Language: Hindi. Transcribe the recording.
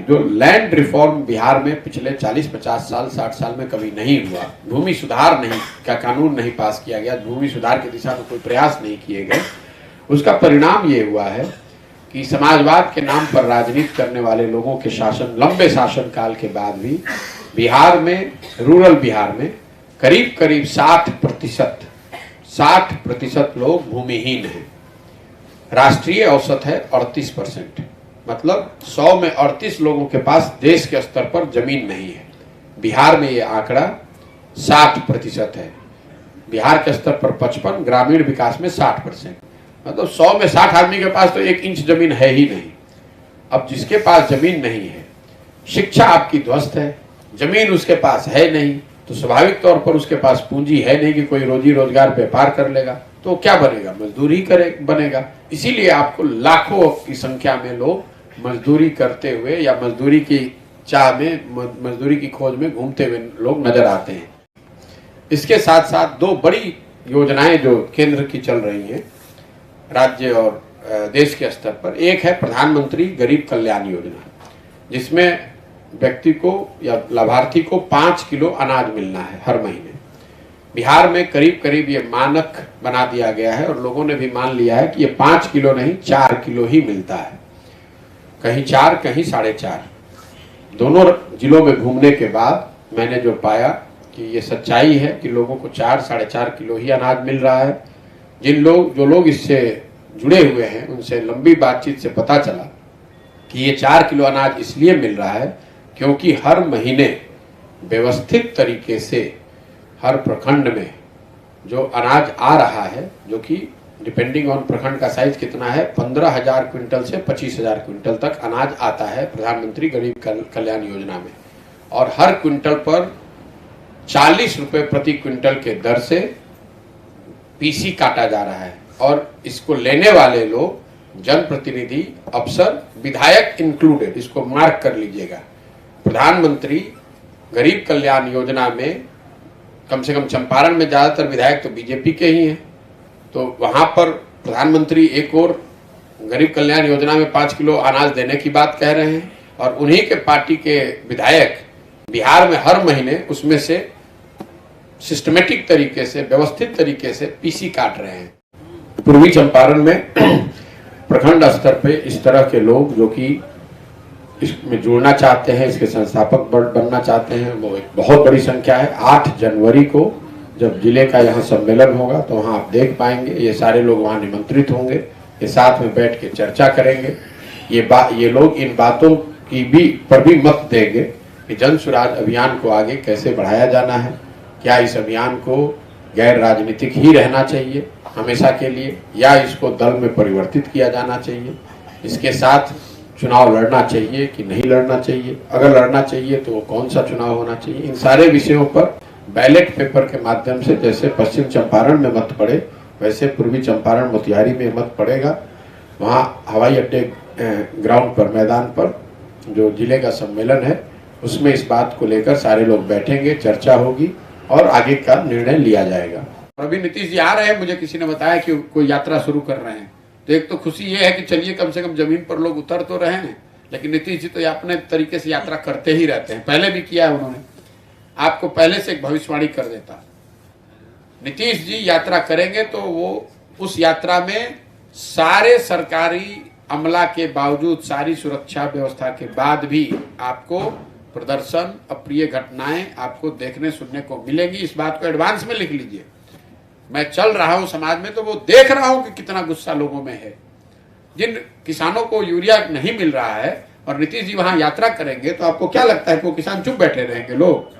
जो लैंड रिफॉर्म बिहार में पिछले 40-50 साल 60 साल में कभी नहीं हुआ, भूमि सुधार नहीं का कानून नहीं पास किया गया, भूमि सुधार की दिशा में कोई प्रयास नहीं किए गए, उसका परिणाम ये हुआ है कि समाजवाद के नाम पर राजनीति करने वाले लोगों के शासन, लंबे शासन काल के बाद भी बिहार में, रूरल बिहार में करीब करीब 60% लोग भूमिहीन हैं। राष्ट्रीय औसत है 38%, मतलब 100 में 38 लोगों के पास देश के स्तर पर जमीन नहीं है। बिहार में ये आंकड़ा 60% है, बिहार के स्तर पर 55, ग्रामीण विकास में 60%, मतलब 100 में 60 आदमी के पास तो 1 इंच जमीन है ही नहीं। अब जिसके पास जमीन नहीं है, शिक्षा आपकी ध्वस्त है, जमीन उसके पास है नहीं, तो स्वाभाविक तौर पर उसके पास पूंजी है नहीं कि कोई रोजी रोजगार व्यापार कर लेगा, तो क्या बनेगा? मजदूरी बनेगा। इसीलिए आपको लाखों की संख्या में लोग मजदूरी करते हुए या मजदूरी की चाह में, मजदूरी की खोज में घूमते हुए लोग नजर आते हैं। इसके साथ साथ 2 बड़ी योजनाएं जो केंद्र की चल रही हैं राज्य और देश के स्तर पर, एक है प्रधानमंत्री गरीब कल्याण योजना, जिसमें व्यक्ति को या लाभार्थी को 5 किलो अनाज मिलना है हर महीने। बिहार में करीब करीब ये मानक बना दिया गया है और लोगों ने भी मान लिया है कि ये 5 किलो नहीं 4 किलो ही मिलता है, कहीं 4 कहीं 4.5। दोनों जिलों में घूमने के बाद मैंने जो पाया कि ये सच्चाई है कि लोगों को 4-4.5 किलो ही अनाज मिल रहा है। जो लोग इससे जुड़े हुए हैं उनसे लंबी बातचीत से पता चला कि ये 4 किलो अनाज इसलिए मिल रहा है क्योंकि हर महीने व्यवस्थित तरीके से हर प्रखंड में जो अनाज आ रहा है, जो कि डिपेंडिंग ऑन प्रखंड का साइज कितना है, 15,000 क्विंटल से 25,000 क्विंटल तक अनाज आता है प्रधानमंत्री गरीब कल्याण योजना में, और हर क्विंटल पर 40 रुपए प्रति क्विंटल के दर से पीसी काटा जा रहा है। और इसको लेने वाले लोग जनप्रतिनिधि, अफसर, विधायक इंक्लूडेड, इसको मार्क कर लीजिएगा। प्रधानमंत्री गरीब कल्याण योजना में कम से कम चंपारण में ज्यादातर विधायक तो बीजेपी के ही हैं, तो वहां पर प्रधानमंत्री एक और गरीब कल्याण योजना में 5 किलो अनाज देने की बात कह रहे हैं, और उन्हीं के पार्टी के विधायक बिहार में हर महीने उसमें से सिस्टमेटिक तरीके से, व्यवस्थित तरीके से पीसी काट रहे हैं। पूर्वी चंपारण में प्रखंड स्तर पे इस तरह के लोग जो कि इसमें जुड़ना चाहते हैं, इसके संस्थापक बनना चाहते हैं, वो एक बहुत बड़ी संख्या है। 8 जनवरी को जब जिले का यहाँ सम्मेलन होगा तो वहाँ आप देख पाएंगे, ये सारे लोग वहाँ निमंत्रित होंगे, ये साथ में बैठ के चर्चा करेंगे। ये लोग इन बातों की पर भी मत देंगे कि जन सुराज अभियान को आगे कैसे बढ़ाया जाना है, क्या इस अभियान को गैर राजनीतिक ही रहना चाहिए हमेशा के लिए, या इसको दल में परिवर्तित किया जाना चाहिए, इसके साथ चुनाव लड़ना चाहिए कि नहीं लड़ना चाहिए, अगर लड़ना चाहिए तो वो कौन सा चुनाव होना चाहिए। इन सारे विषयों पर बैलेट पेपर के माध्यम से, जैसे पश्चिम चंपारण में मत पड़े वैसे पूर्वी चंपारण मोतिहारी में मत पड़ेगा। वहाँ हवाई अड्डे ग्राउंड पर, मैदान पर जो जिले का सम्मेलन है उसमें इस बात को लेकर सारे लोग बैठेंगे, चर्चा होगी और आगे का निर्णय लिया जाएगा। अभी नीतीश जी आ रहे हैं, मुझे किसी ने बताया कि कोई यात्रा शुरू कर रहे हैं, तो एक तो खुशी ये है कि चलिए कम से कम जमीन पर लोग उतर तो रहे हैं, लेकिन नीतीश जी तो अपने तरीके से यात्रा करते ही रहते हैं, पहले भी किया है उन्होंने। आपको पहले से एक भविष्यवाणी कर देता, नीतीश जी यात्रा करेंगे तो वो उस यात्रा में सारे सरकारी अमला के बावजूद, सारी सुरक्षा व्यवस्था के बाद भी आपको प्रदर्शन, अप्रिय घटनाएं आपको देखने सुनने को मिलेंगी। इस बात को एडवांस में लिख लीजिए। मैं चल रहा हूं समाज में तो वो देख रहा हूं कि कितना गुस्सा लोगों में है। जिन किसानों को यूरिया नहीं मिल रहा है और नीतीश जी वहां यात्रा करेंगे तो आपको क्या लगता है कि वो किसान चुप बैठे रहेंगे? लोग